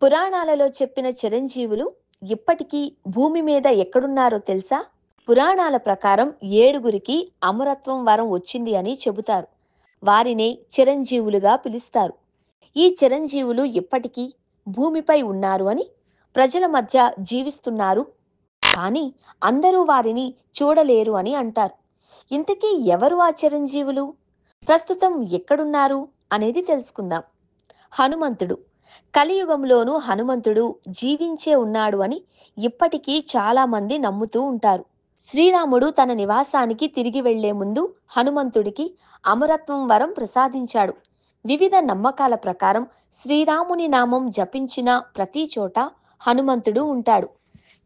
పురాణాలలో చెప్పిన చిరంజీవులు ఇప్పటికీ భూమి మీద ఎక్కడున్నారో తెలుసా? పురాణాల ప్రకారం ఏడుగురికి అమరత్వం వరం వచ్చింది అని చెబుతారు. వారినే చిరంజీవులుగా పిలుస్తారు. ఈ చిరంజీవులు ఇప్పటికీ భూమిపై ఉన్నారు అని, ప్రజల మధ్య జీవిస్తున్నారు. కానీ అందరూ వారిని చూడలేరు అని అంటారు. ఇంతకీ ఎవరు ఆ చిరంజీవులు? ప్రస్తుతం ఎక్కడున్నారు అనేది తెలుసుకుందాం. హనుమంతుడు. కలియుగంలోనూ హనుమంతుడు జీవించే ఉన్నాడు అని ఇప్పటికీ చాలా మంది నమ్ముతూ ఉంటారు. శ్రీరాముడు తన నివాసానికి తిరిగి వెళ్లే ముందు హనుమంతుడికి అమరత్వం వరం ప్రసాదించాడు. వివిధ నమ్మకాల ప్రకారం శ్రీరాముని నామం జపించిన ప్రతి చోట హనుమంతుడు ఉంటాడు.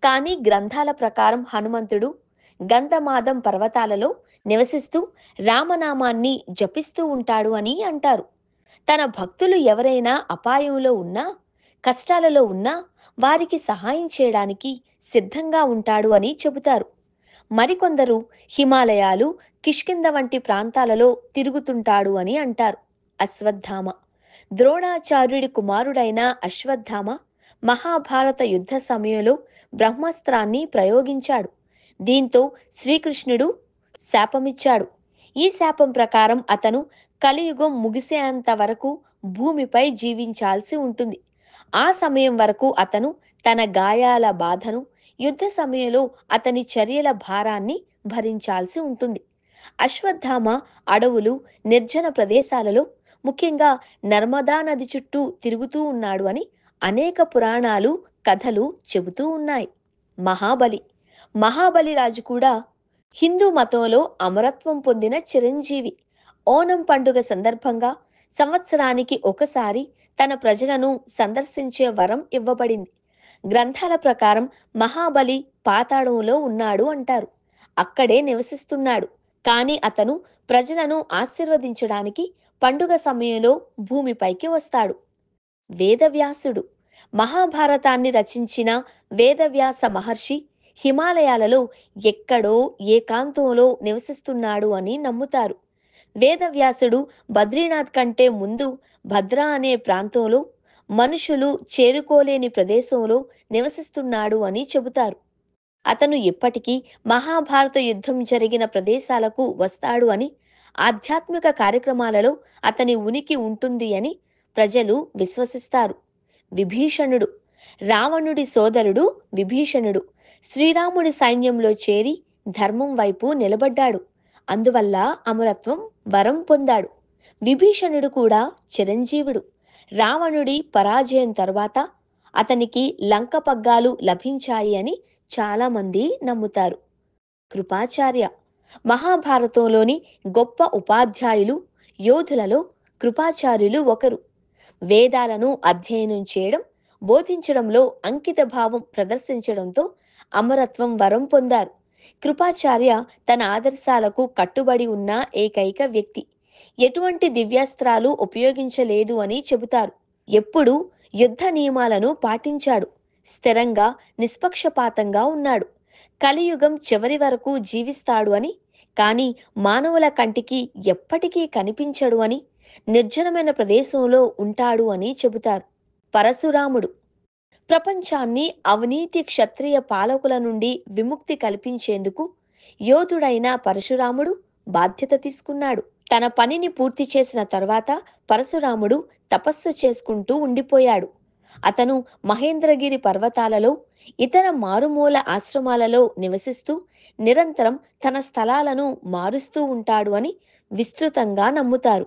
కానీ గ్రంథాల ప్రకారం హనుమంతుడు గంధమాదం పర్వతాలలో నివసిస్తూ రామనామాన్ని జపిస్తూ ఉంటాడు అని అంటారు. తన భక్తులు ఎవరైనా అపాయంలో ఉన్నా, కష్టాలలో ఉన్నా వారికి సహాయం చేయడానికి సిద్ధంగా ఉంటాడు అని చెబుతారు. మరికొందరు హిమాలయాలు, కిష్కింద వంటి ప్రాంతాలలో తిరుగుతుంటాడు అని అంటారు. అశ్వత్థామ. ద్రోణాచార్యుడి కుమారుడైన అశ్వత్థామ మహాభారత యుద్ధ సమయంలో బ్రహ్మాస్త్రాన్ని ప్రయోగించాడు. దీంతో శ్రీకృష్ణుడు శాపమిచ్చాడు. ఈ శాపం ప్రకారం అతను కలియుగం ముగిసేంత వరకు భూమిపై జీవించాల్సి ఉంటుంది. ఆ సమయం వరకు అతను తన గాయాల బాధను, యుద్ధ సమయంలో అతని చర్యల భారాన్ని భరించాల్సి ఉంటుంది. అశ్వత్థామ అడవులు, నిర్జన ప్రదేశాలలో, ముఖ్యంగా నర్మదా నది చుట్టూ తిరుగుతూ ఉన్నాడు అని అనేక పురాణాలు, కథలు చెబుతూ ఉన్నాయి. మహాబలి. మహాబలి రాజు కూడా హిందూ మతంలో అమరత్వం పొందిన చిరంజీవి. ఓనం పండుగ సందర్భంగా సంవత్సరానికి ఒకసారి తన ప్రజలను సందర్శించే వరం ఇవ్వబడింది. గ్రంథాల ప్రకారం మహాబలి పాతాళంలో ఉన్నాడు అంటారు. అక్కడే నివసిస్తున్నాడు. కానీ అతను ప్రజలను ఆశీర్వదించడానికి పండుగ సమయంలో భూమిపైకి వస్తాడు. వేదవ్యాసుడు. మహాభారతాన్ని రచించిన వేదవ్యాస మహర్షి హిమాలయాలలో ఎక్కడో ఏకాంతంలో నివసిస్తున్నాడు అని నమ్ముతారు. వేదవ్యాసుడు బద్రీనాథ్ కంటే ముందు భద్రా అనే ప్రాంతంలో, మనుషులు చేరుకోలేని ప్రదేశంలో నివసిస్తున్నాడు అని చెబుతారు. అతను ఇప్పటికీ మహాభారత యుద్ధం జరిగిన ప్రదేశాలకు వస్తాడు అని, ఆధ్యాత్మిక కార్యక్రమాలలో అతని ఉనికి ఉంటుంది అని ప్రజలు విశ్వసిస్తారు. విభీషణుడు. రావణుడి సోదరుడు విభీషణుడు శ్రీరాముడి సైన్యంలో చేరి ధర్మం వైపు నిలబడ్డాడు. అందువల్ల అమరత్వం వరం పొందాడు. విభీషణుడు కూడా చిరంజీవుడు. రావణుడి పరాజయం తరువాత అతనికి లంక పగ్గాలు లభించాయి అని చాలామంది నమ్ముతారు. కృపాచార్య. మహాభారతంలోని గొప్ప ఉపాధ్యాయులు, యోధులలో కృపాచార్యులు ఒకరు. వేదాలను అధ్యయనం చేయడం, బోధించడంలో అంకిత భావం ప్రదర్శించడంతో అమరత్వం వరం పొందారు. కృపాచార్య తన ఆదర్శాలకు కట్టుబడి ఉన్న ఏకైక వ్యక్తి. ఎటువంటి దివ్యాస్త్రాలు ఉపయోగించలేదు అని చెబుతారు. ఎప్పుడూ యుద్ధ నియమాలను పాటించాడు. స్థిరంగా, నిష్పక్షపాతంగా ఉన్నాడు. కలియుగం చివరి వరకు జీవిస్తాడు అని, కానీ మానవుల కంటికి ఎప్పటికీ కనిపించడు అని, నిర్జనమైన ప్రదేశంలో ఉంటాడు అని చెబుతారు. పరశురాముడు. ప్రపంచాన్ని అవినీతి క్షత్రియ పాలకుల నుండి విముక్తి కల్పించేందుకు యోధుడైన పరశురాముడు బాధ్యత తీసుకున్నాడు. తన పనిని పూర్తి చేసిన తర్వాత పరశురాముడు తపస్సు చేసుకుంటూ ఉండిపోయాడు. అతను మహేంద్రగిరి పర్వతాలలో, ఇతర మారుమూల ఆశ్రమాలలో నివసిస్తూ నిరంతరం తన స్థలాలను మారుస్తూ ఉంటాడు అని విస్తృతంగా నమ్ముతారు.